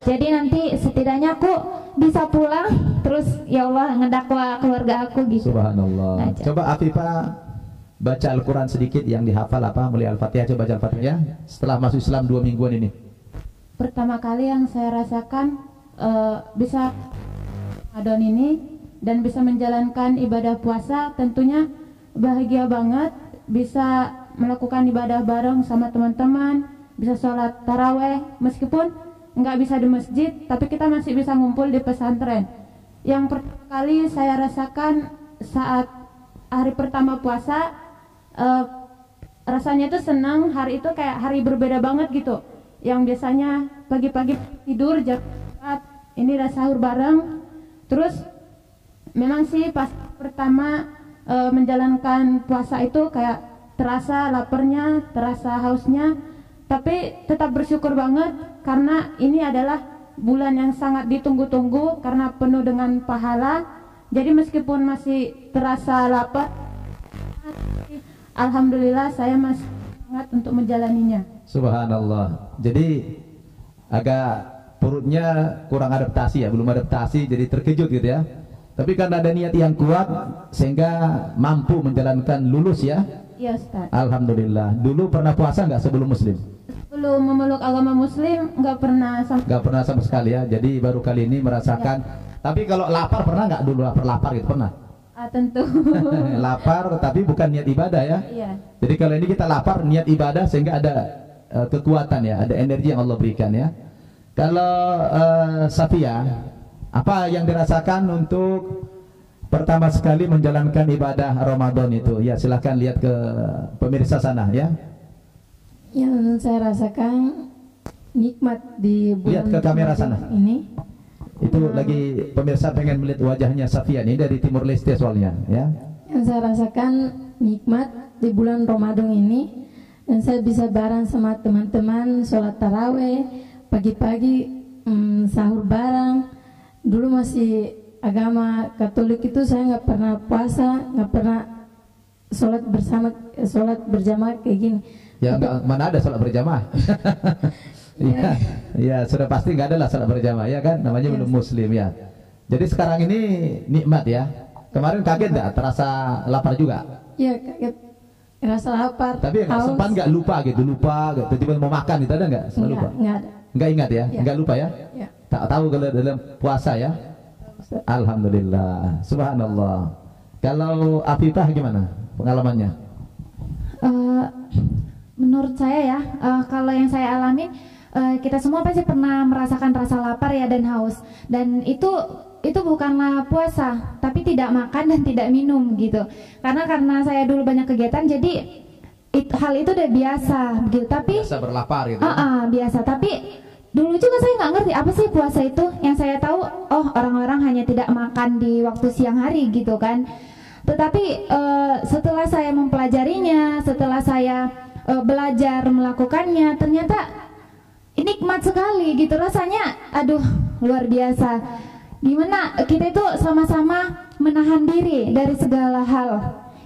Jadi nanti setidaknya aku bisa pulang terus ya Allah ngedakwa keluarga aku gitu. Subhanallah. Aja. Coba Afifah baca Al-Quran sedikit yang dihafal apa? Mulai Al-Fatihah, coba baca Al-Fatihah setelah masuk Islam 2 mingguan ini. Pertama kali yang saya rasakan bisa Ramadan ini dan bisa menjalankan ibadah puasa, tentunya bahagia banget bisa melakukan ibadah bareng sama teman-teman, bisa sholat taraweh meskipun nggak bisa di masjid, tapi kita masih bisa ngumpul di pesantren. Yang pertama kali saya rasakan saat hari pertama puasa, rasanya itu senang, hari itu kayak hari berbeda banget gitu. Yang biasanya pagi-pagi tidur jam 4, ini udah sahur bareng. Terus memang sih pas pertama menjalankan puasa itu kayak terasa laparnya, terasa hausnya, tapi tetap bersyukur banget karena ini adalah bulan yang sangat ditunggu-tunggu karena penuh dengan pahala. Jadi meskipun masih terasa lapar, alhamdulillah saya masih semangat untuk menjalaninya. Subhanallah. Jadi agak perutnya kurang adaptasi ya, belum adaptasi jadi terkejut gitu ya. Tapi karena ada niat yang kuat sehingga mampu menjalankan lulus ya. Iya Ustaz. Alhamdulillah. Dulu pernah puasa nggak sebelum Muslim? Sebelum memeluk agama Muslim nggak pernah sama sekali ya. Jadi baru kali ini merasakan. Ya. Tapi kalau lapar pernah nggak dulu lapar gitu pernah? Tentu. Lapar tapi bukan niat ibadah ya. Iya. Jadi kalau ini kita lapar niat ibadah sehingga ada kekuatan ya, ada energi yang Allah berikan ya. Kalau Safia, apa yang dirasakan untuk pertama sekali menjalankan ibadah Ramadan itu? Ya silahkan lihat ke pemirsa sana ya. Yang saya rasakan nikmat di bulan lihat ke kamera sana ini. Itu lagi pemirsa pengen melihat wajahnya Safia ini dari Timur Leste soalnya ya. Yang saya rasakan nikmat di bulan Ramadan ini, dan saya bisa bareng sama teman-teman sholat taraweh pagi-pagi, sahur bareng. Dulu masih agama Katolik itu saya nggak pernah puasa, nggak pernah sholat berjamaah kayak gini. Ya enggak, mana ada sholat berjamaah. Ya, ya sudah pasti nggak ada lah sholat berjamaah ya kan, namanya belum Muslim ya. Jadi sekarang ini nikmat ya. Kemarin kaget nggak? Terasa lapar juga? Iya kaget, rasa lapar. Tapi sempat nggak lupa gitu, tiba-tiba mau makan gitu ada nggak? Lupa? Nggak ada. Nggak ingat ya? Nggak lupa ya? Tak tahu kalau dalam puasa ya. Alhamdulillah, subhanallah. Kalau Afifah gimana pengalamannya? Menurut saya ya, kalau yang saya alami, kita semua pasti pernah merasakan rasa lapar ya dan haus. Dan itu bukanlah puasa, tapi tidak makan dan tidak minum gitu. Karena saya dulu banyak kegiatan, jadi hal itu udah biasa gitu. Tapi biasa berlapar gitu. Biasa. Tapi dulu juga saya nggak ngerti apa sih puasa itu. Yang saya tahu, oh orang-orang hanya tidak makan di waktu siang hari gitu kan. Tetapi setelah saya mempelajarinya, setelah saya belajar melakukannya, ternyata nikmat sekali gitu rasanya. Aduh, luar biasa. Gimana kita itu sama-sama menahan diri dari segala hal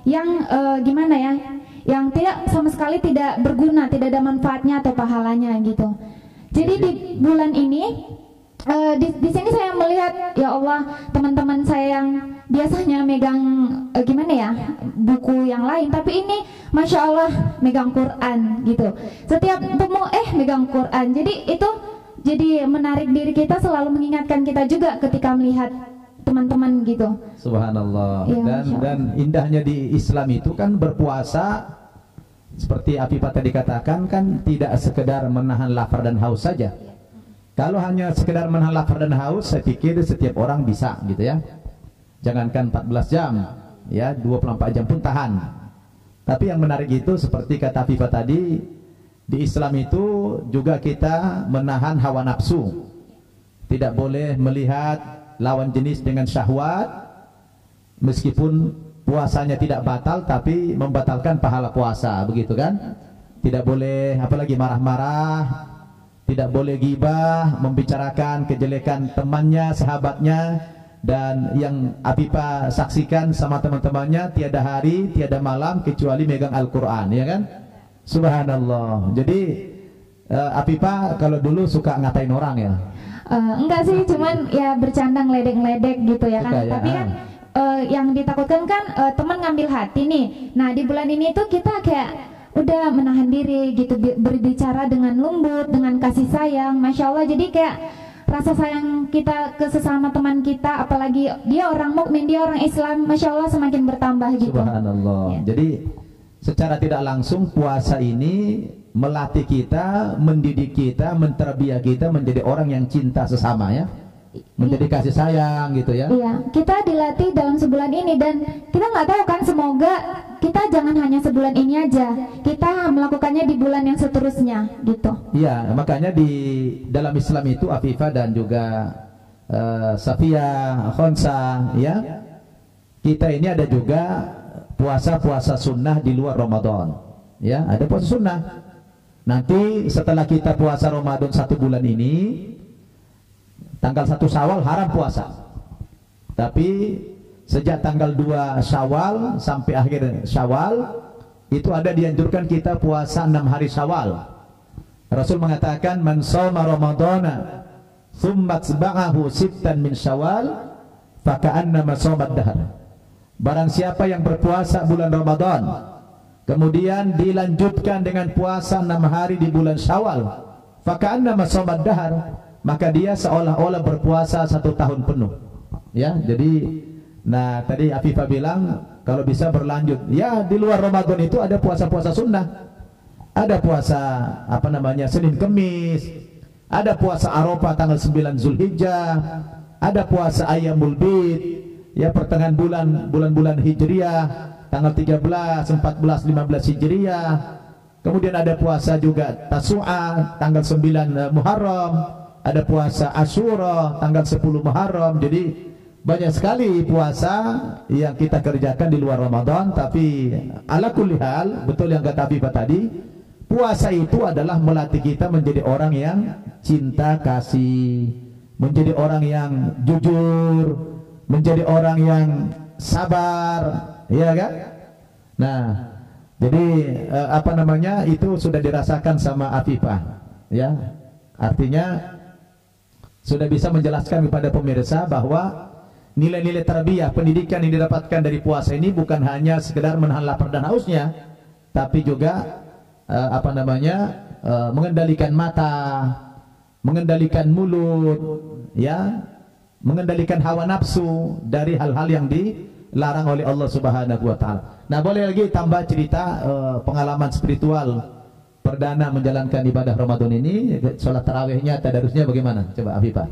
yang gimana ya, yang tidak sama sekali tidak berguna, tidak ada manfaatnya atau pahalanya gitu. Jadi di bulan ini di sini saya melihat ya Allah, teman-teman saya yang biasanya megang gimana ya, buku yang lain, tapi ini Masya Allah megang Quran gitu. Setiap temu megang Quran. Jadi itu jadi menarik diri kita, selalu mengingatkan kita juga ketika melihat teman-teman gitu. Subhanallah. Ya, dan indahnya di Islam itu kan berpuasa seperti Afifah tadi katakan kan tidak sekedar menahan lapar dan haus saja. Kalau hanya sekedar menahan lapar dan haus, saya pikir setiap orang bisa gitu ya. Jangankan 14 jam, ya 24 jam pun tahan. Tapi yang menarik itu seperti kata Afifah tadi, di Islam itu juga kita menahan hawa nafsu. Tidak boleh melihat lawan jenis dengan syahwat, meskipun puasanya tidak batal tapi membatalkan pahala puasa, begitu kan? Tidak boleh apalagi marah-marah. Tidak boleh ghibah, membicarakan kejelekan temannya, sahabatnya. Dan yang Afifah saksikan sama teman-temannya, tiada hari, tiada malam kecuali megang Al-Quran, ya kan? Subhanallah. Jadi Afifah kalau dulu suka ngatain orang ya? Enggak sih, cuman ya bercanda ngeledek-ngeledek gitu ya kan. Suka ya, Tapi kan yang ditakutkan kan teman ngambil hati nih. Nah di bulan ini tuh kita kayak udah menahan diri gitu, berbicara dengan lembut, dengan kasih sayang, masya Allah. Jadi kayak rasa sayang kita ke sesama teman kita, apalagi dia orang mukmin, dia orang Islam, masya Allah semakin bertambah gitu. Subhanallah. Ya. Jadi secara tidak langsung puasa ini melatih kita, mendidik kita, menterbiah kita menjadi orang yang cinta sesama ya, menjadi kasih sayang gitu ya. Iya, kita dilatih dalam sebulan ini dan kita nggak tahu kan, semoga kita jangan hanya sebulan ini aja, kita melakukannya di bulan yang seterusnya gitu. Iya, makanya di dalam Islam itu Afifah dan juga Safia, Khonsa ya, kita ini ada juga puasa-puasa sunnah di luar Ramadan ya, ada puasa sunnah. Nanti setelah kita puasa Ramadan 1 bulan ini, tanggal 1 Syawal haram puasa. Tapi sejak tanggal 2 Syawal sampai akhir Syawal itu ada dianjurkan kita puasa 6 hari Syawal. Rasul mengatakan man shoma ramadhana tsumma tsba'ahu sittan min Syawal faka'annama shoma ad-dahr. Barang siapa yang berpuasa bulan Ramadan kemudian dilanjutkan dengan puasa 6 hari di bulan Syawal, faka'annama shoma ad-dahr, maka dia seolah-olah berpuasa 1 tahun penuh. Ya, jadi nah tadi Afifah bilang kalau bisa berlanjut. Ya, di luar Ramadan itu ada puasa-puasa sunnah. Ada puasa apa namanya Senin Kemis, ada puasa Arafah tanggal 9 Zulhijjah, ada puasa Ayyamul Bid, ya pertengahan bulan-bulan Hijriah tanggal 13, 14, 15 Hijriah. Kemudian ada puasa juga Tasu'a tanggal 9 Muharram, ada puasa Asyura tanggal 10 Muharram. Jadi banyak sekali puasa yang kita kerjakan di luar Ramadan. Tapi ala kulli hal, betul yang kata Afifah tadi, puasa itu adalah melatih kita menjadi orang yang cinta kasih, menjadi orang yang jujur, menjadi orang yang sabar, ya kan? Nah, jadi apa namanya itu sudah dirasakan sama Afifah, ya. Artinya sudah bisa menjelaskan kepada pemirsa bahwa nilai-nilai tarbiyah, pendidikan yang didapatkan dari puasa ini bukan hanya sekedar menahan lapar dan hausnya, tapi juga apa namanya mengendalikan mata, mengendalikan mulut, ya, mengendalikan hawa nafsu dari hal-hal yang dilarang oleh Allah Subhanahu wa taala. Nah, boleh lagi tambah cerita pengalaman spiritual perdana menjalankan ibadah Ramadan ini, sholat tarawihnya, tadarusnya bagaimana? Coba Afifah.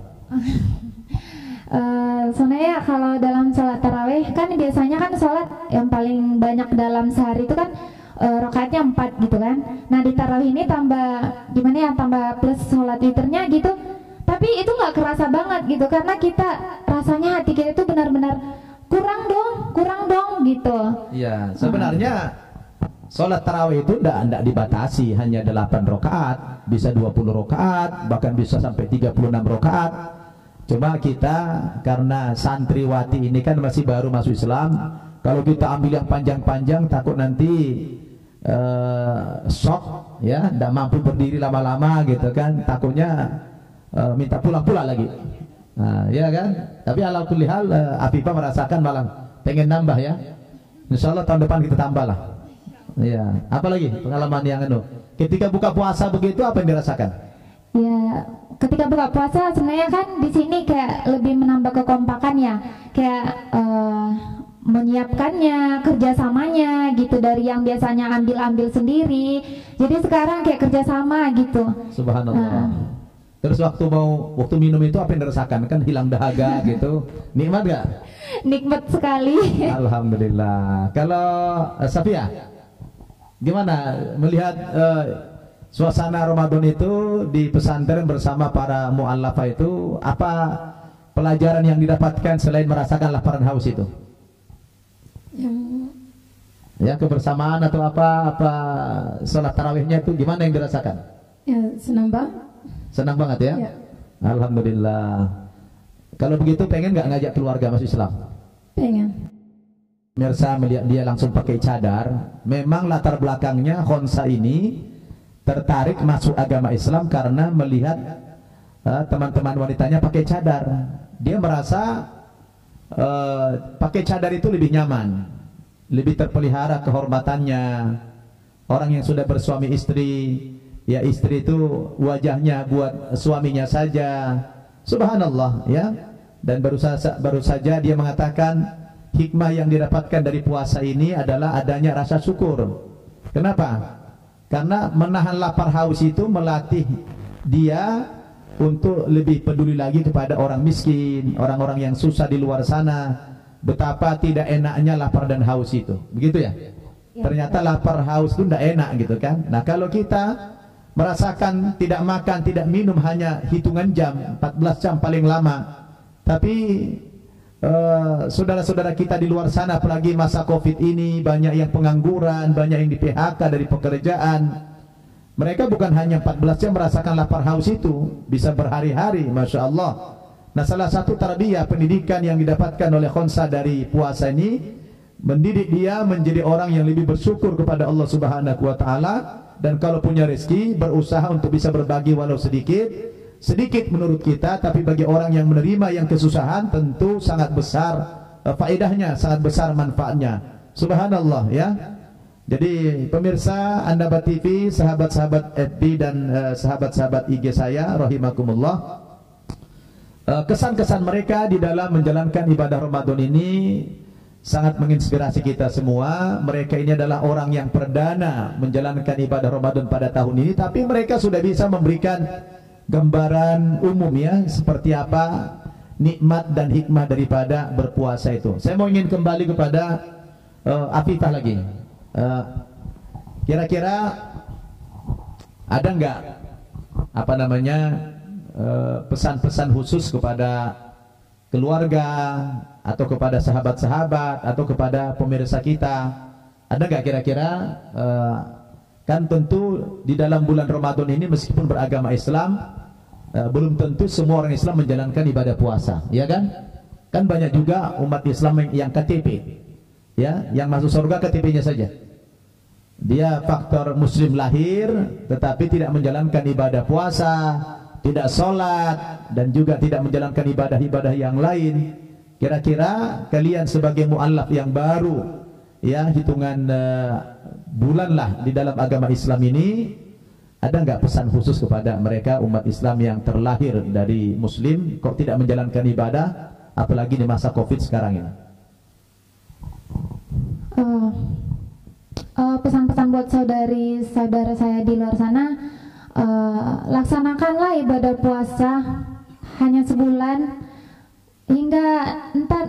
Sebenarnya kalau dalam sholat tarawih kan biasanya kan sholat yang paling banyak dalam sehari itu kan rakaatnya 4 gitu kan. Nah di tarawih ini tambah gimana ya, tambah plus sholat witirnya gitu. Tapi itu nggak kerasa banget gitu, karena kita rasanya hati kita itu benar-benar kurang dong gitu. Iya, sebenarnya sholat tarawih itu tidak dibatasi hanya 8 rakaat, bisa 20 rakaat, bahkan bisa sampai 36 rakaat. Cuma kita karena santriwati ini kan masih baru masuk Islam, kalau kita ambil yang panjang-panjang takut nanti shock ya, tidak mampu berdiri lama-lama gitu kan, takutnya minta pulang-pulang lagi. Nah, ya kan? Tapi ala kulli hal Afifah merasakan malah pengen nambah ya. Insyaallah tahun depan kita tambah lah. Ya, apalagi pengalaman yang ketika buka puasa begitu apa yang dirasakan? Ya, ketika buka puasa sebenarnya kan di sini kayak lebih menambah kekompakannya, kayak menyiapkannya, kerjasamanya gitu, dari yang biasanya ambil sendiri, jadi sekarang kayak kerjasama gitu. Subhanallah. Terus waktu minum itu apa yang dirasakan? Kan hilang dahaga gitu. Nikmat gak? Nikmat sekali. Alhamdulillah. Kalau Safia, gimana melihat suasana Ramadan itu di pesantren bersama para mu'allafah itu? Apa pelajaran yang didapatkan selain merasakan lapar dan haus itu? Ya, kebersamaan atau apa sholat tarawihnya itu gimana yang dirasakan? Ya, senang banget. Senang banget ya? Ya. Alhamdulillah. Kalau begitu pengen nggak ngajak keluarga masuk Islam? Pengen. Mirsa melihat dia langsung pakai cadar. Memang latar belakangnya Khonsa ini tertarik masuk agama Islam karena melihat teman-teman wanitanya pakai cadar. Dia merasa pakai cadar itu lebih nyaman, lebih terpelihara kehormatannya. Orang yang sudah bersuami istri, ya istri itu wajahnya buat suaminya saja. Subhanallah, ya. Dan baru saja dia mengatakan hikmah yang didapatkan dari puasa ini adalah adanya rasa syukur. Kenapa? Karena menahan lapar haus itu melatih dia untuk lebih peduli lagi kepada orang miskin, orang-orang yang susah di luar sana. Betapa tidak enaknya lapar dan haus itu. Begitu ya? Ternyata lapar haus itu tidak enak gitu kan. Nah, kalau kita merasakan tidak makan, tidak minum hanya hitungan jam, 14 jam paling lama. Tapi saudara-saudara kita di luar sana, apalagi masa Covid ini, banyak yang pengangguran, banyak yang di PHK dari pekerjaan. Mereka bukan hanya 14 jam merasakan lapar haus itu, bisa berhari-hari, Masya Allah. Nah, salah satu tarbiyah pendidikan yang didapatkan oleh khonsa dari puasa ini, mendidik dia menjadi orang yang lebih bersyukur kepada Allah Subhanahu wa Ta'ala, dan kalau punya rezeki berusaha untuk bisa berbagi walau sedikit menurut kita, tapi bagi orang yang menerima yang kesusahan tentu sangat besar faedahnya, sangat besar manfaatnya. Subhanallah, ya. Jadi pemirsa Anda TV, sahabat-sahabat FB dan sahabat-sahabat IG saya rahimakumullah, kesan-kesan mereka di dalam menjalankan ibadah Ramadan ini sangat menginspirasi kita semua. Mereka ini adalah orang yang perdana menjalankan ibadah Ramadan pada tahun ini, tapi mereka sudah bisa memberikan gambaran umum ya, seperti apa nikmat dan hikmah daripada berpuasa itu. Saya mau ingin kembali kepada Afifah lagi. Kira-kira ada nggak pesan-pesan khusus kepada keluarga atau kepada sahabat-sahabat atau kepada pemirsa kita? Ada nggak kira-kira? Kan tentu di dalam bulan Ramadan ini meskipun beragama Islam, belum tentu semua orang Islam menjalankan ibadah puasa, ya kan? Kan banyak juga umat Islam yang KTP, ya, yang masuk surga KTP-nya saja. Dia faktor Muslim lahir, tetapi tidak menjalankan ibadah puasa, tidak sholat, dan juga tidak menjalankan ibadah-ibadah yang lain. Kira-kira kalian sebagai mu'allaf yang baru, ya, hitungan bulan lah di dalam agama Islam ini, ada nggak pesan khusus kepada mereka umat Islam yang terlahir dari Muslim kok tidak menjalankan ibadah, apalagi di masa Covid sekarang ini? Pesan-pesan buat saudara saya di luar sana, laksanakanlah ibadah puasa hanya sebulan, hingga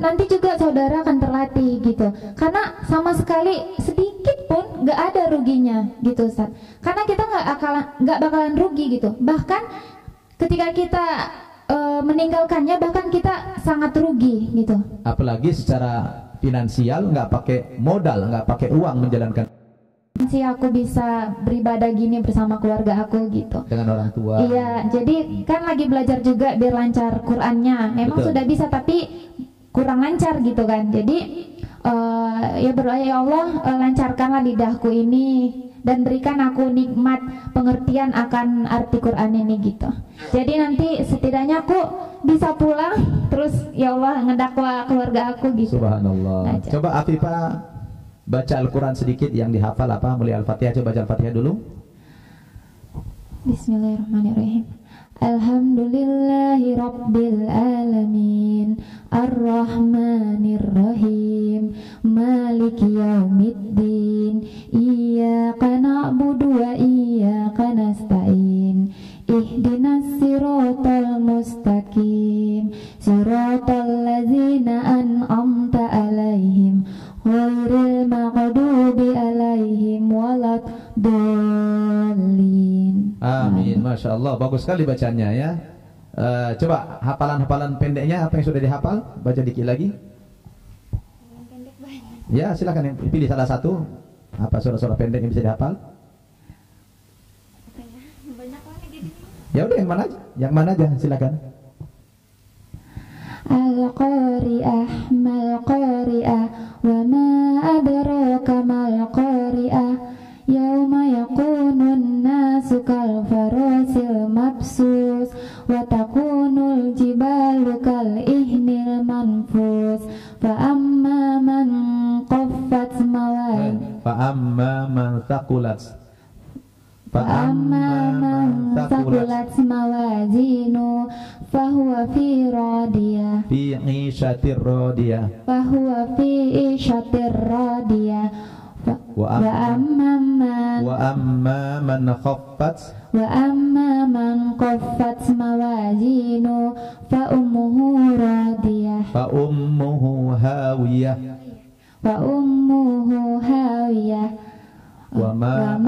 nanti juga saudara akan terlatih gitu, karena sama sekali sedikit pun nggak ada ruginya gitu, Ustaz. Karena kita nggak bakalan rugi gitu, bahkan ketika kita meninggalkannya bahkan kita sangat rugi gitu. Apalagi secara finansial, nggak pakai modal, nggak pakai uang menjalankan. Si aku bisa beribadah gini bersama keluarga aku gitu, dengan orang tua. Iya, jadi kan lagi belajar juga biar lancar Qurannya. Memang betul, sudah bisa tapi kurang lancar gitu kan. Jadi ya berdoa, ya Allah, lancarkanlah lidahku ini dan berikan aku nikmat pengertian akan arti Quran ini gitu. Jadi nanti setidaknya aku bisa pulang terus, ya Allah, ngedakwa keluarga aku gitu. Subhanallah. Coba Afifah baca Al-Quran sedikit yang dihafal, apa, mulai Al-Fatihah. Coba baca Al-Fatihah dulu. Bismillahirrahmanirrahim. Alhamdulillahi Rabbil Alamin, Ar-Rahmanir-Rahim, Maliki Yaumiddin, Iyyaka na'budu wa iyyaka nasta'in, Ihdinas siratal mustaqim, Siratal ladzina an'amta alaihim, ghairil maghdubi alaihim waladdallin. Amin. Masya Allah, bagus sekali bacanya ya. Coba hafalan-hafalan pendeknya, apa yang sudah dihafal, baca dikit lagi. Ya, silakan yang pilih salah satu. Apa surah-surah pendek yang bisa dihafal? Ya udah, yang mana aja? Yang mana aja, silakan. Al-Qari'ah, Mal-Qari'ah, wa ma adraka mal-Qari'ah, yauma yakunun nasu kal farasil mabsus, wa takunul jibalu kal ihnil manfus fa amma man qaffat mawazin فأما من ثقلت موازينه فهو في عيشة راضية وأما من خفت موازينه فأمه هاوية wa ma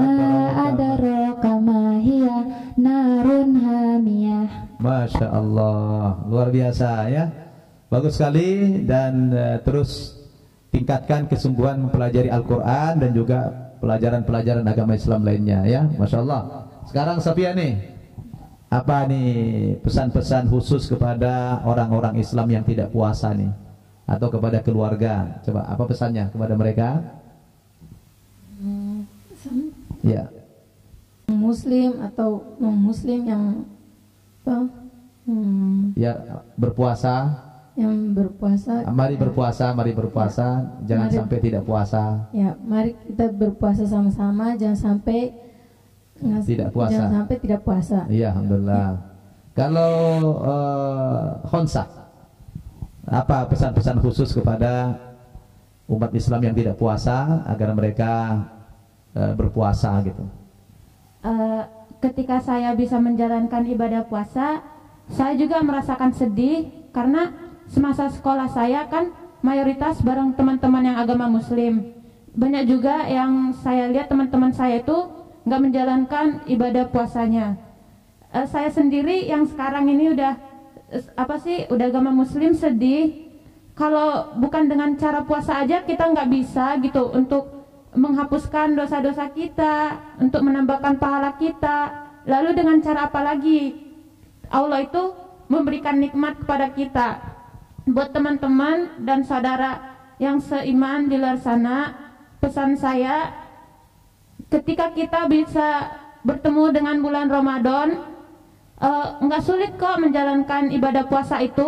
adraka ma hiya narun hamiyah. Masya Allah, luar biasa ya, bagus sekali. Dan terus tingkatkan kesungguhan mempelajari Al-Quran dan juga pelajaran-pelajaran agama Islam lainnya ya, Masya Allah. Sekarang Safia nih, apa nih pesan-pesan khusus kepada orang-orang Islam yang tidak puasa nih, atau kepada keluarga? Coba apa pesannya kepada mereka? Ya, Muslim atau non Muslim yang ya berpuasa. Yang berpuasa. Mari berpuasa, jangan sampai tidak puasa. Ya, mari kita berpuasa sama-sama, jangan sampai tidak puasa. Iya, alhamdulillah. Ya. Kalau Khonsah, apa pesan-pesan khusus kepada umat Islam yang tidak puasa agar mereka berpuasa gitu? Ketika saya bisa menjalankan ibadah puasa, saya juga merasakan sedih karena semasa sekolah saya kan mayoritas bareng teman-teman yang agama Muslim. Banyak juga yang saya lihat teman-teman saya itu nggak menjalankan ibadah puasanya. Saya sendiri yang sekarang ini udah agama Muslim, sedih kalau bukan dengan cara puasa aja kita nggak bisa gitu untuk menghapuskan dosa-dosa kita, untuk menambahkan pahala kita. Lalu dengan cara apa lagi? Allah itu memberikan nikmat kepada kita. Buat teman-teman dan saudara yang seiman di luar sana, pesan saya, ketika kita bisa bertemu dengan bulan Ramadan, nggak sulit kok menjalankan ibadah puasa itu.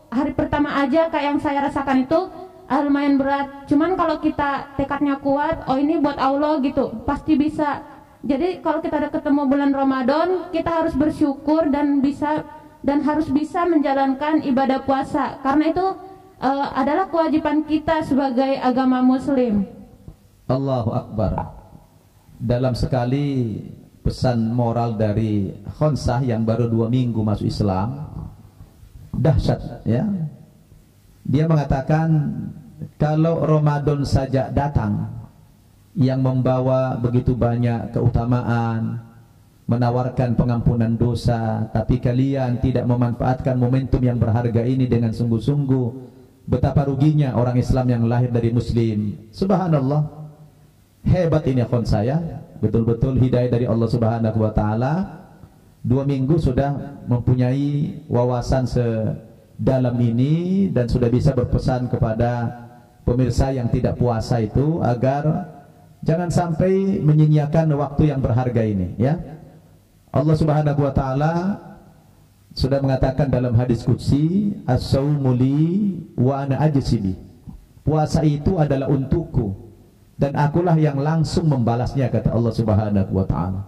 Hari pertama aja kayak yang saya rasakan itu lumayan berat, cuman kalau kita tekadnya kuat, oh ini buat Allah gitu, pasti bisa. Jadi kalau kita udah ketemu bulan Ramadan, kita harus bersyukur dan harus bisa menjalankan ibadah puasa, karena itu adalah kewajiban kita sebagai agama Muslim. Allahu Akbar. Dalam sekali pesan moral dari Khonsah yang baru 2 minggu masuk Islam, dahsyat ya. Dia mengatakan kalau Ramadan saja datang yang membawa begitu banyak keutamaan, menawarkan pengampunan dosa, tapi kalian tidak memanfaatkan momentum yang berharga ini dengan sungguh-sungguh, betapa ruginya orang Islam yang lahir dari Muslim. Subhanallah, hebat ini akhwan saya, betul-betul hidayah dari Allah Subhanahu wa Ta'ala. 2 minggu sudah mempunyai wawasan dalam ini dan sudah bisa berpesan kepada pemirsa yang tidak puasa itu agar jangan sampai menyia-nyiakan waktu yang berharga ini ya. Allah Subhanahu wa Ta'ala sudah mengatakan dalam hadis qudsi, as-saumu li wa ana ajzibi. Puasa itu adalah untukku dan akulah yang langsung membalasnya, kata Allah Subhanahu wa Ta'ala.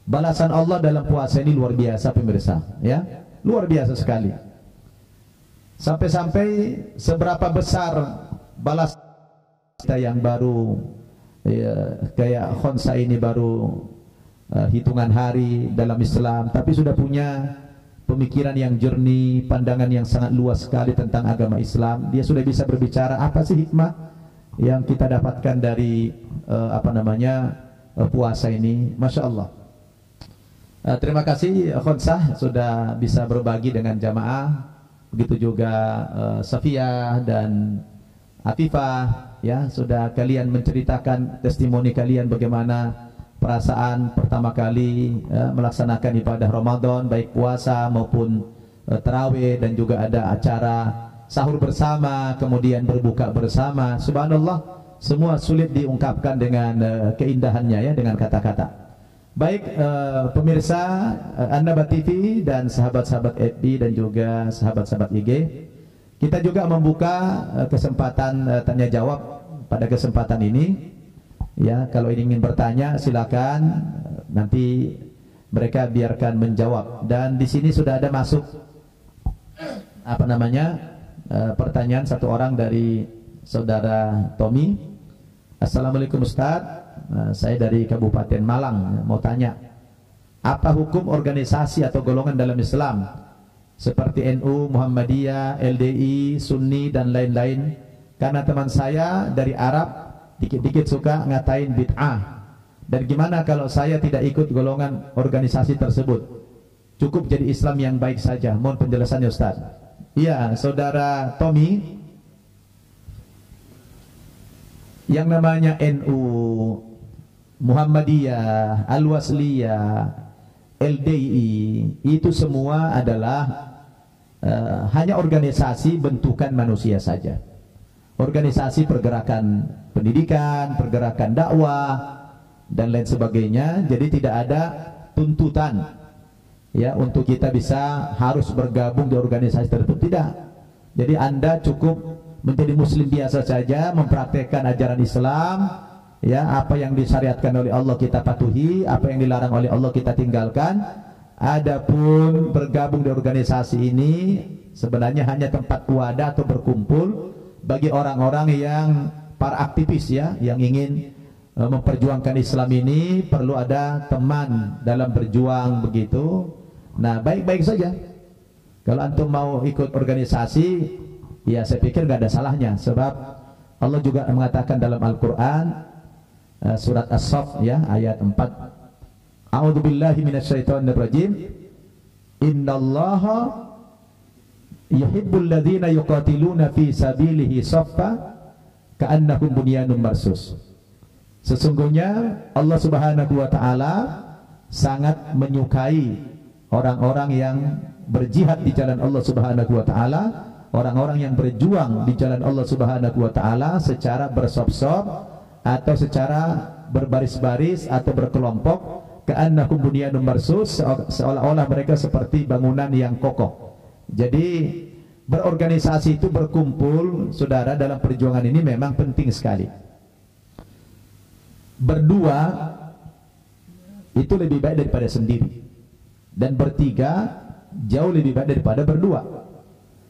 Balasan Allah dalam puasa ini luar biasa pemirsa ya, luar biasa sekali. Sampai-sampai seberapa besar balas kita yang baru ya, kayak Khonsah ini baru hitungan hari dalam Islam, tapi sudah punya pemikiran yang jernih, pandangan yang sangat luas sekali tentang agama Islam. Dia sudah bisa berbicara apa sih hikmah yang kita dapatkan dari puasa ini. Masya Allah. Terima kasih Khonsah sudah bisa berbagi dengan jamaah. Begitu juga Safia dan Afifah ya, sudah kalian menceritakan testimoni kalian bagaimana perasaan pertama kali melaksanakan ibadah Ramadan, baik puasa maupun tarawih, dan juga ada acara sahur bersama, kemudian berbuka bersama. Subhanallah, semua sulit diungkapkan dengan keindahannya ya, dengan kata-kata. Baik pemirsa An-Naba TV dan sahabat-sahabat FB dan juga sahabat-sahabat IG, kita juga membuka kesempatan tanya jawab pada kesempatan ini. Ya, kalau ingin bertanya silakan, nanti mereka biarkan menjawab. Dan di sini sudah ada masuk pertanyaan satu orang dari saudara Tommy. Assalamualaikum Ustaz. Saya dari Kabupaten Malang, mau tanya, apa hukum organisasi atau golongan dalam Islam seperti NU, Muhammadiyah, LDI, Sunni dan lain-lain? Karena teman saya dari Arab dikit-dikit suka ngatain bid'ah. Dan gimana kalau saya tidak ikut golongan organisasi tersebut? Cukup jadi Islam yang baik saja. Mohon penjelasannya Ustaz. Iya, saudara Tommy, yang namanya NU, Muhammadiyah, Al-Wasliyah, LDI, itu semua adalah hanya organisasi bentukan manusia saja. Organisasi pergerakan pendidikan, pergerakan dakwah dan lain sebagainya. Jadi tidak ada tuntutan ya untuk kita bisa harus bergabung di organisasi tersebut, tidak. Jadi Anda cukup menjadi muslim biasa saja, mempraktekkan ajaran Islam. Ya, apa yang disyariatkan oleh Allah kita patuhi, apa yang dilarang oleh Allah kita tinggalkan. Adapun bergabung di organisasi ini sebenarnya hanya tempat wadah atau berkumpul bagi orang-orang yang para aktivis ya, yang ingin memperjuangkan Islam ini. Perlu ada teman dalam berjuang begitu. Nah, baik-baik saja. Kalau antum mau ikut organisasi, ya saya pikir gak ada salahnya, sebab Allah juga mengatakan dalam Al-Quran, surat As-Saff ya, ayat 4, A'udzubillahi minasyaitonirrajim, Innallaha yuhibbul ladzina yuqatiluna fi sabilihi saffa ka'annahum bunyanun marsus. Sesungguhnya Allah Subhanahu wa taala sangat menyukai orang-orang yang berjihad di jalan Allah Subhanahu wa taala, orang-orang yang berjuang di jalan Allah Subhanahu wa taala secara bersop-sop atau secara berbaris-baris atau berkelompok, ka'annahum bunyanun marsus, seolah-olah mereka seperti bangunan yang kokoh. Jadi berorganisasi itu, berkumpul saudara dalam perjuangan ini memang penting sekali. Berdua itu lebih baik daripada sendiri, dan bertiga jauh lebih baik daripada berdua.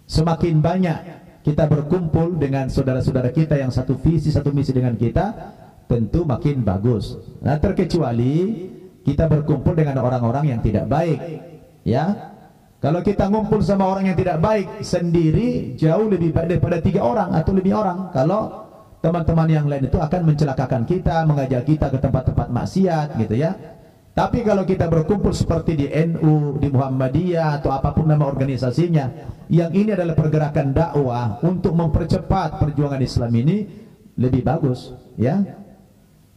Semakin banyak kita berkumpul dengan saudara-saudara kita yang satu visi, satu misi dengan kita, tentu makin bagus. Nah, terkecuali kita berkumpul dengan orang-orang yang tidak baik. Ya, kalau kita ngumpul sama orang yang tidak baik sendiri, jauh lebih baik daripada 3 orang atau lebih orang. Kalau teman-teman yang lain itu akan mencelakakan kita, mengajak kita ke tempat-tempat maksiat, gitu ya. Tapi kalau kita berkumpul seperti di NU, di Muhammadiyah atau apapun nama organisasinya, yang ini adalah pergerakan dakwah untuk mempercepat perjuangan Islam ini, lebih bagus, ya.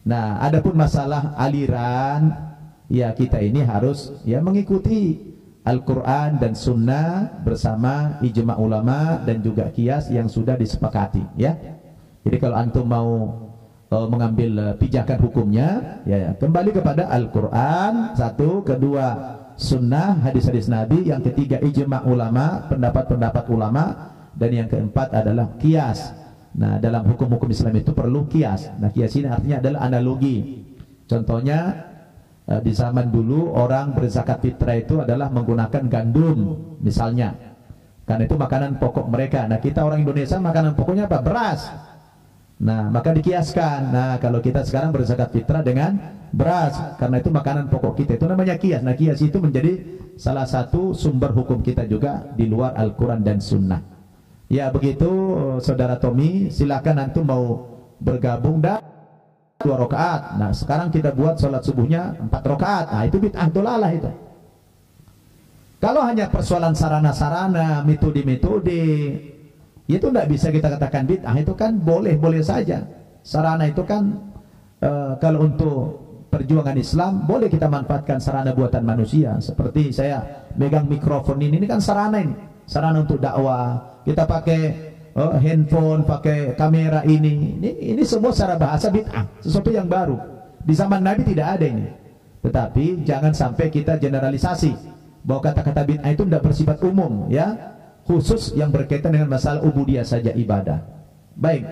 Nah, adapun masalah aliran, ya kita ini harus ya mengikuti Al-Quran dan Sunnah bersama ijma ulama dan juga qiyas yang sudah disepakati, ya. Jadi kalau antum mau mengambil pijakan hukumnya, ya kembali kepada Al-Quran, satu, kedua Sunnah, hadis-hadis Nabi, yang ketiga ijma ulama, pendapat-pendapat ulama, dan yang keempat adalah qiyas. Nah, dalam hukum-hukum Islam itu perlu qiyas. Nah, qiyas ini artinya adalah analogi. Contohnya di zaman dulu orang berzakat fitrah itu adalah menggunakan gandum misalnya, karena itu makanan pokok mereka. Nah, kita orang Indonesia makanan pokoknya apa? Beras. Nah, maka dikiaskan. Nah, kalau kita sekarang berzakat fitrah dengan beras, karena itu makanan pokok kita, itu namanya kias. Nah, kias itu menjadi salah satu sumber hukum kita juga di luar Al-Quran dan Sunnah. Ya, begitu saudara Tommy, silakan antum mau bergabung dan 2 rakaat. Nah, sekarang kita buat sholat subuhnya 4 rakaat. Nah, itu bid'ah dolalah itu. Kalau hanya persoalan sarana-sarana, metode-metode, itu tidak bisa kita katakan bid'ah. Itu kan boleh-boleh saja. Sarana itu kan kalau untuk perjuangan Islam boleh kita manfaatkan sarana buatan manusia. Seperti saya megang mikrofon ini kan sarana ini, sarana untuk dakwah. Kita pakai handphone, pakai kamera ini semua secara bahasa bid'ah, sesuatu yang baru. Di zaman Nabi tidak ada ini. Tetapi jangan sampai kita generalisasi bahwa kata-kata bid'ah itu tidak bersifat umum, ya, khusus yang berkaitan dengan masalah ubudiyah saja, ibadah. Baik,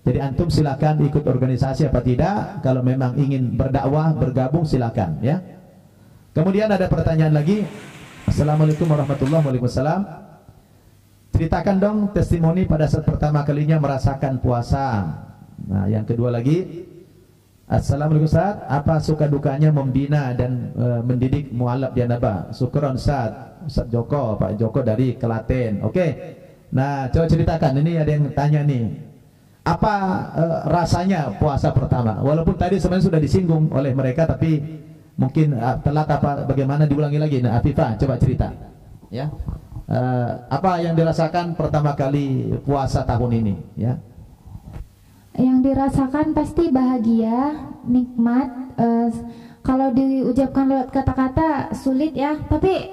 jadi antum silakan ikut organisasi apa tidak. Kalau memang ingin berdakwah, bergabung, silakan, ya. Kemudian ada pertanyaan lagi. Assalamualaikum warahmatullahi wabarakatuh. Ceritakan dong testimoni pada saat pertama kalinya merasakan puasa. Nah, yang kedua lagi, Assalamualaikum Ustaz, apa suka dukanya membina dan mendidik mualaf janabah? Syukron Ustaz Joko, Pak Joko dari Klaten. Oke. Nah, coba ceritakan, ini ada yang tanya nih. Apa rasanya puasa pertama? Walaupun tadi sebenarnya sudah disinggung oleh mereka, tapi mungkin telat apa bagaimana, diulangi lagi. Nah, Afifah coba cerita. Ya. Apa yang dirasakan pertama kali puasa tahun ini, ya? Yang dirasakan pasti bahagia, nikmat. Kalau diucapkan lewat kata-kata sulit ya, tapi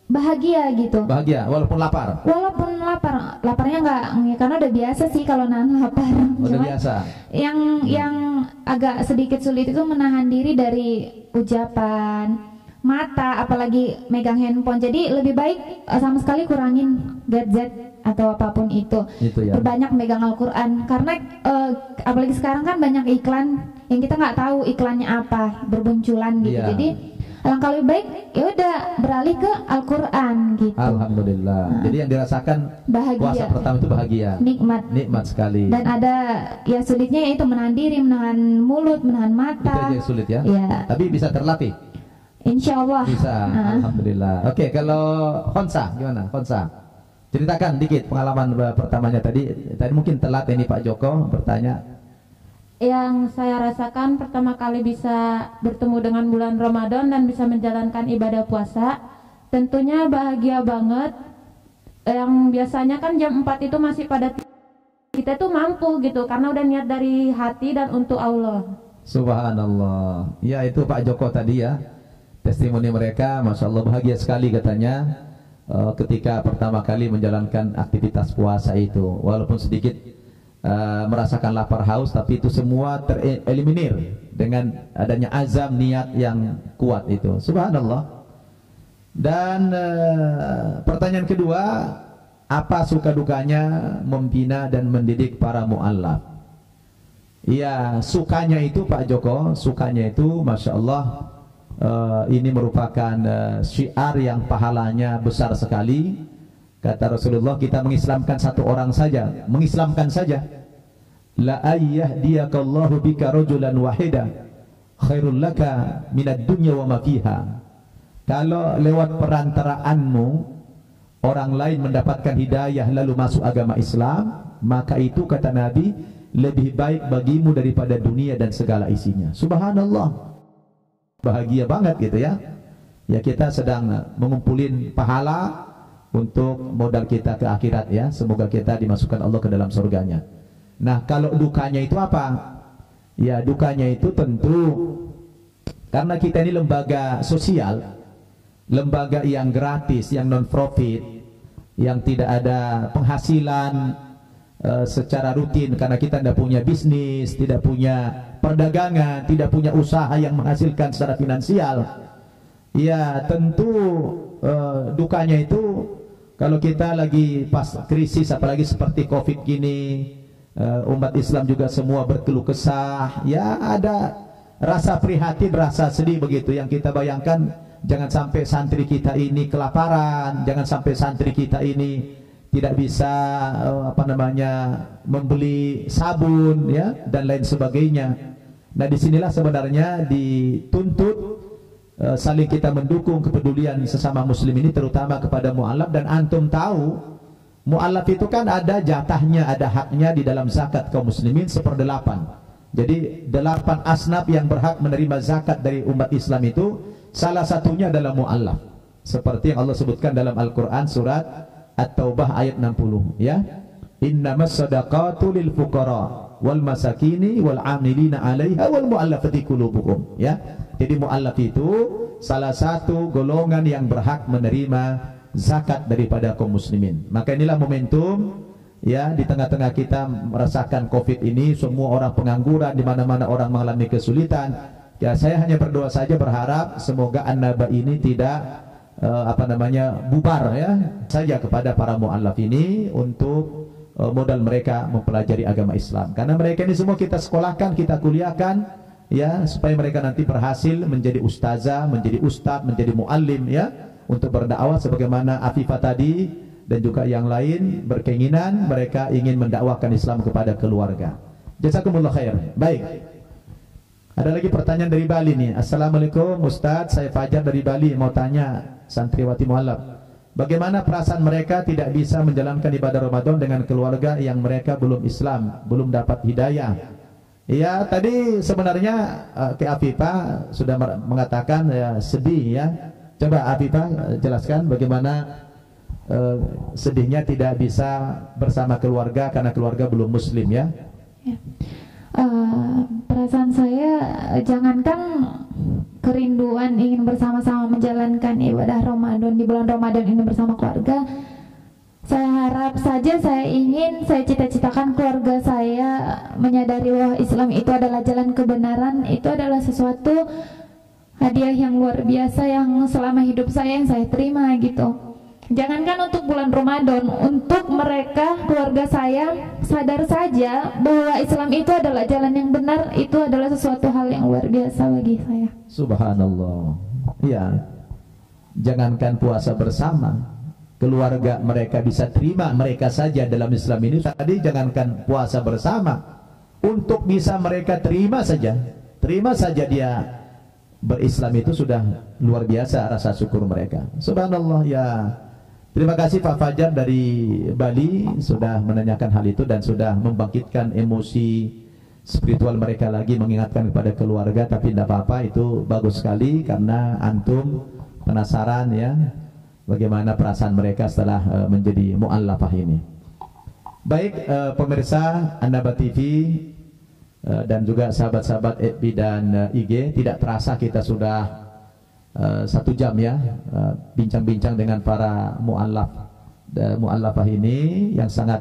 bahagia gitu. Bahagia walaupun lapar. Walaupun lapar, laparnya nggak, karena udah biasa sih kalau nahan lapar. Udah biasa. Yang agak sedikit sulit itu menahan diri dari ucapan, mata, apalagi megang handphone. Jadi lebih baik sama sekali kurangin gadget atau apapun itu ya. Perbanyak megang Al-Quran, karena apalagi sekarang kan banyak iklan yang kita nggak tahu iklannya apa, berbunculan gitu. Jadi alangkah lebih baik ya udah beralih ke Al-Quran gitu. Alhamdulillah. Jadi yang dirasakan bahagia. Puasa pertama itu bahagia, nikmat sekali. Dan ada ya sulitnya, yaitu menahan diri, menahan mulut, menahan mata. Itu aja sulit ya. Tapi bisa terlatih. Insya Allah bisa. Alhamdulillah. Oke, kalau Khonsa gimana? Khonsa, ceritakan dikit pengalaman pertamanya tadi mungkin telat ini Pak Joko bertanya. Yang saya rasakan pertama kali bisa bertemu dengan bulan Ramadan dan bisa menjalankan ibadah puasa, tentunya bahagia banget. Yang biasanya kan jam 4 itu masih pada, kita tuh mampu gitu karena udah niat dari hati dan untuk Allah. Subhanallah. Ya, itu Pak Joko tadi ya. Testimoni mereka, Masya Allah bahagia sekali katanya ketika pertama kali menjalankan aktivitas puasa itu. Walaupun sedikit merasakan lapar haus, tapi itu semua tereliminir dengan adanya azam niat yang kuat itu. Subhanallah. Dan pertanyaan kedua, apa suka dukanya membina dan mendidik para mu'allaf? Ya, sukanya itu Pak Joko, sukanya itu Masya Allah, ini merupakan syiar yang pahalanya besar sekali. Kata Rasulullah, kita mengislamkan satu orang saja, mengislamkan saja, la ayyahdiyallahu bika rajulan wahida khairul laka minad dunya wa ma fiha. Kalau lewat perantaraanmu orang lain mendapatkan hidayah lalu masuk agama Islam, maka itu kata Nabi lebih baik bagimu daripada dunia dan segala isinya. Subhanallah. Bahagia banget gitu ya. Ya, kita sedang mengumpulin pahala untuk modal kita ke akhirat ya. Semoga kita dimasukkan Allah ke dalam surganya. Nah, kalau dukanya itu apa? Ya, dukanya itu tentu karena kita ini lembaga sosial, lembaga yang gratis, yang non profit, yang tidak ada penghasilan secara rutin, karena kita tidak punya bisnis, tidak punya perdagangan, tidak punya usaha yang menghasilkan secara finansial. Ya, tentu dukanya itu kalau kita lagi pas krisis, apalagi seperti Covid gini, umat Islam juga semua berkeluh kesah, ya ada rasa prihatin, rasa sedih begitu yang kita bayangkan. Jangan sampai santri kita ini kelaparan, jangan sampai santri kita ini tidak bisa membeli sabun ya dan lain sebagainya. Nah, disinilah sebenarnya dituntut saling kita mendukung kepedulian sesama muslim ini, terutama kepada mu'alaf. Dan antum tahu mu'alaf itu kan ada jatahnya, ada haknya di dalam zakat kaum muslimin 1/8. Jadi 8 asnaf yang berhak menerima zakat dari umat Islam itu salah satunya adalah mu'alaf, seperti yang Allah sebutkan dalam Al-Quran surat At-Taubah ayat 60 ya. Innamas sadaqatu lil fuqara wal masakini wal amilina 'alaiha wal mu'allafati qulubuhum ya. Jadi mu'allaf itu salah satu golongan yang berhak menerima zakat daripada kaum muslimin. Maka inilah momentum ya, di tengah-tengah kita merasakan Covid ini, semua orang pengangguran, di mana-mana orang mengalami kesulitan. Ya, saya hanya berdoa saja, berharap semoga An-Naba ini tidak bubar ya saja kepada para mu'allaf ini untuk modal mereka mempelajari agama Islam. Karena mereka ini semua kita sekolahkan, kita kuliahkan ya, supaya mereka nanti berhasil menjadi ustazah, menjadi ustadz, menjadi muallim ya, untuk berdakwah sebagaimana Afifah tadi dan juga yang lain berkeinginan mereka ingin mendakwahkan Islam kepada keluarga. Jazakumullah khair. Baik. Ada lagi pertanyaan dari Bali nih. Assalamualaikum Ustadz, saya Fajar dari Bali, mau tanya santriwati mualaf, bagaimana perasaan mereka tidak bisa menjalankan ibadah Ramadan dengan keluarga yang mereka belum Islam, belum dapat hidayah? Ya, tadi sebenarnya Ki Afifah sudah mengatakan ya, sedih ya. Coba Afifah jelaskan bagaimana sedihnya tidak bisa bersama keluarga karena keluarga belum Muslim ya. Ya. Perasaan saya, jangankan kerinduan ingin bersama-sama menjalankan ibadah Ramadan di bulan Ramadan ini bersama keluarga, saya harap saja, saya cita-citakan keluarga saya menyadari bahwa Islam itu adalah jalan kebenaran, itu adalah sesuatu hadiah yang luar biasa yang selama hidup saya yang saya terima gitu. Jangankan untuk bulan Ramadan, untuk mereka, keluarga saya sadar saja bahwa Islam itu adalah jalan yang benar, itu adalah sesuatu hal yang luar biasa bagi saya. Subhanallah. Ya, jangankan puasa bersama, keluarga mereka bisa terima mereka saja dalam Islam ini. Tadi jangankan puasa bersama, untuk bisa mereka terima saja dia berislam itu sudah luar biasa rasa syukur mereka. Subhanallah ya. Terima kasih Pak Fajar dari Bali sudah menanyakan hal itu dan sudah membangkitkan emosi spiritual mereka lagi, mengingatkan kepada keluarga. Tapi tidak apa-apa, itu bagus sekali karena antum penasaran ya bagaimana perasaan mereka setelah menjadi mu'allafah ini. Baik pemirsa An-Naba TV dan juga sahabat-sahabat FB dan IG, tidak terasa kita sudah 1 jam ya bincang-bincang dengan para mu'allafah ini yang sangat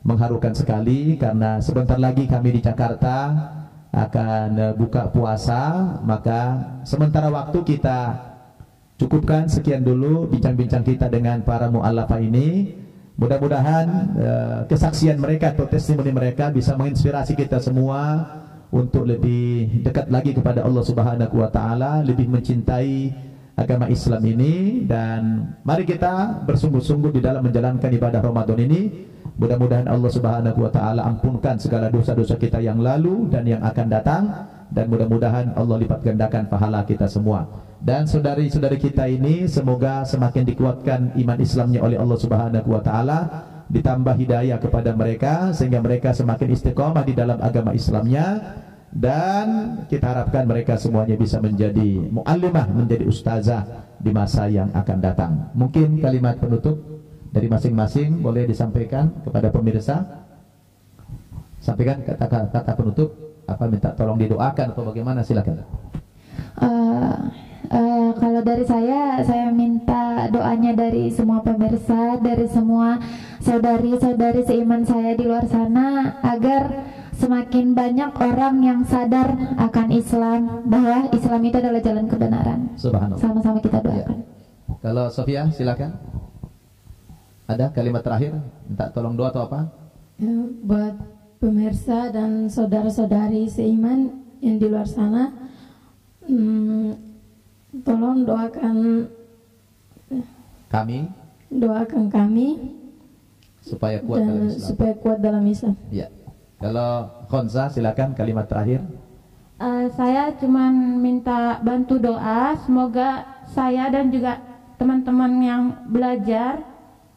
mengharukan sekali, karena sebentar lagi kami di Jakarta akan buka puasa. Maka sementara waktu kita cukupkan sekian dulu bincang-bincang kita dengan para mu'allafah ini. Mudah-mudahan kesaksian mereka atau testimoni mereka bisa menginspirasi kita semua untuk lebih dekat lagi kepada Allah Subhanahu wa taala, lebih mencintai agama Islam ini, dan mari kita bersungguh-sungguh di dalam menjalankan ibadah Ramadan ini. Mudah-mudahan Allah Subhanahu wa taala ampunkan segala dosa-dosa kita yang lalu dan yang akan datang, dan mudah-mudahan Allah lipat gandakan pahala kita semua. Dan saudari-saudari kita ini semoga semakin dikuatkan iman Islamnya oleh Allah Subhanahu wa taala, ditambah hidayah kepada mereka sehingga mereka semakin istiqomah di dalam agama Islamnya, dan kita harapkan mereka semuanya bisa menjadi mu'allimah, menjadi ustazah di masa yang akan datang. Mungkin kalimat penutup dari masing-masing boleh disampaikan kepada pemirsa. Sampaikan kata-kata penutup, apa minta tolong didoakan atau bagaimana, silakan. Kalau dari saya minta doanya dari semua pemirsa, dari semua saudari-saudari seiman saya di luar sana, agar semakin banyak orang yang sadar akan Islam, bahwa Islam itu adalah jalan kebenaran. Subhanallah. Sama-sama kita doakan. Ya. Kalau Sofia, silakan. Ada kalimat terakhir, minta tolong doa atau apa? Ya, buat pemirsa dan saudara-saudari seiman yang di luar sana, tolong doakan kami supaya kuat dalam Islam. Ya. Kalau Khonsa, silakan kalimat terakhir. Saya cuma minta bantu doa, semoga saya dan juga teman-teman yang belajar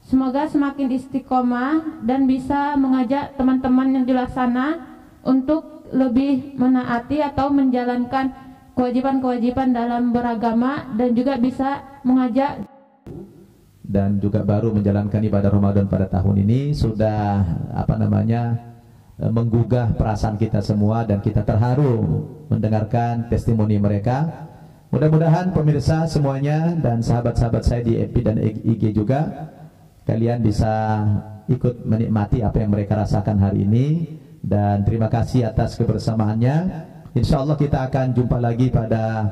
semoga semakin istiqomah dan bisa mengajak teman-teman yang di luar sana untuk lebih menaati atau menjalankan kewajiban-kewajiban dalam beragama, dan juga bisa mengajak dan juga baru menjalankan ibadah Ramadan pada tahun ini sudah menggugah perasaan kita semua, dan kita terharu mendengarkan testimoni mereka. Mudah-mudahan pemirsa semuanya dan sahabat-sahabat saya di FB dan IG juga, kalian bisa ikut menikmati apa yang mereka rasakan hari ini, dan terima kasih atas kebersamaannya. Insya Allah kita akan jumpa lagi pada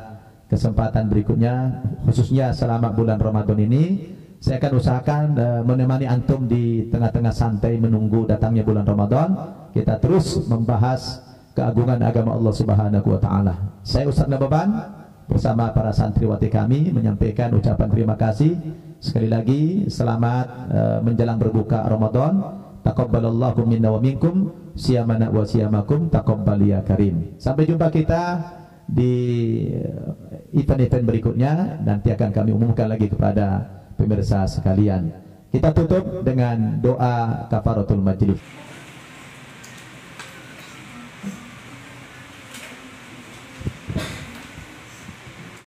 kesempatan berikutnya, khususnya selama bulan Ramadan ini. Saya akan usahakan menemani antum di tengah-tengah santai menunggu datangnya bulan Ramadan. Kita terus membahas keagungan agama Allah Subhanahu wa taala. Saya Ustaz Nababan bersama para santriwati kami menyampaikan ucapan terima kasih. Sekali lagi selamat menjelang berbuka Ramadan. Taqabbalallahu minna wa minkum siyamana wa siyamakum taqabbal ya karim. Sampai jumpa kita di event-event berikutnya. Nanti akan kami umumkan lagi kepada pemirsa sekalian. Kita tutup dengan doa kafaratul majlis.